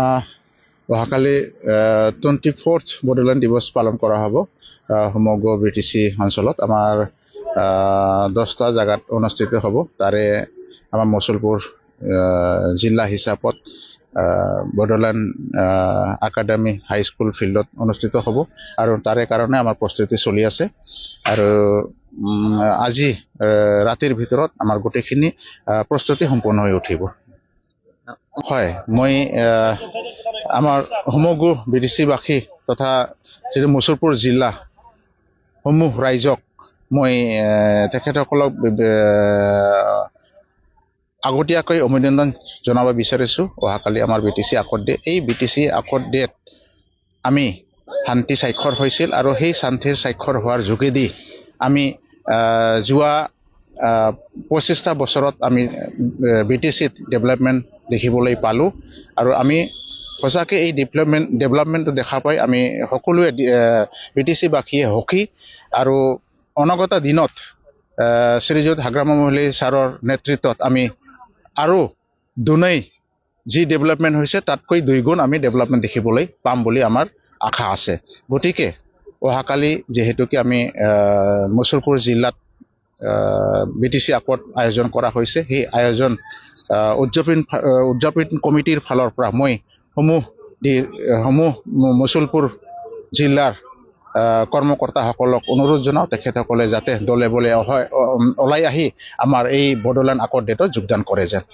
আহ, অহাকালি 24th বড়োলেণ্ড দিৱস পালন কৰা হ'ব সমগ্ৰ BTC অঞ্চলত। আমাৰ 10টা জাগাত অনুষ্ঠিত হ'ব। তাৰে আমাৰ মচলপুৰ জিলা হিচাপত বড়োলেণ্ড একাডেমি হাইস্কুল ফিল্ডত অনুষ্ঠিত হ'ব আৰু তাৰে কাৰণে আমাৰ প্ৰস্তুতি চলি আছে। আৰু আজি ৰাতিৰ ভিতৰত আমাৰ গোটেইখিনি প্ৰস্তুতি সম্পূৰ্ণ হৈ উঠিব। হয়, মই আমাৰ সমগ্ৰ BTC-বাসী তথা যিটো মচলপুৰ জিলা সমূহ ৰাইজক মই তেখেতসকলক আগতীয়াকৈ অভিনন্দন জনাব বিচাৰিছোঁ। অহাকালি আমাৰ BTC আকট ডে। এই BTC আকট ডেত আমি শান্তি স্বাক্ষৰ হৈছিল আৰু সেই শান্তিৰ স্বাক্ষৰ হোৱাৰ যোগেদি আমি যোৱা 25টা বছৰত আমি BTCত ডেভেলপমেণ্ট দেখিবলৈ পালোঁ আৰু আমি সঁচাকৈ এই ডেভেলপমেণ্টটো দেখা পাই আমি সকলোৱে BTC-বাসীয়ে সুখী আৰু অনাগত দিনত শ্ৰীযুত হাগ্ৰামা মহলী ছাৰৰ নেতৃত্বত আমি আৰু দুনাই যি ডেভেলপমেণ্ট হৈছে তাতকৈ 2 গুণ আমি ডেভেলপমেণ্ট দেখিবলৈ পাম বুলি আমাৰ আশা আছে। গতিকে অহাকালি যিহেতুকে আমি মচলপুৰ জিলাত BTC আকট আয়োজন কৰা হৈছে, সেই আয়োজন উদযাপন কমিটিৰ ফালৰ পৰা মই সমূহ মচলপুৰ জিলাৰ কৰ্মকৰ্তাসকলক অনুৰোধ জনাওঁ তেখেতসকলে যাতে দলে বলে ওলাই আহি আমাৰ এই বড়োলেণ্ড আকট ডেটত যোগদান কৰে যেন।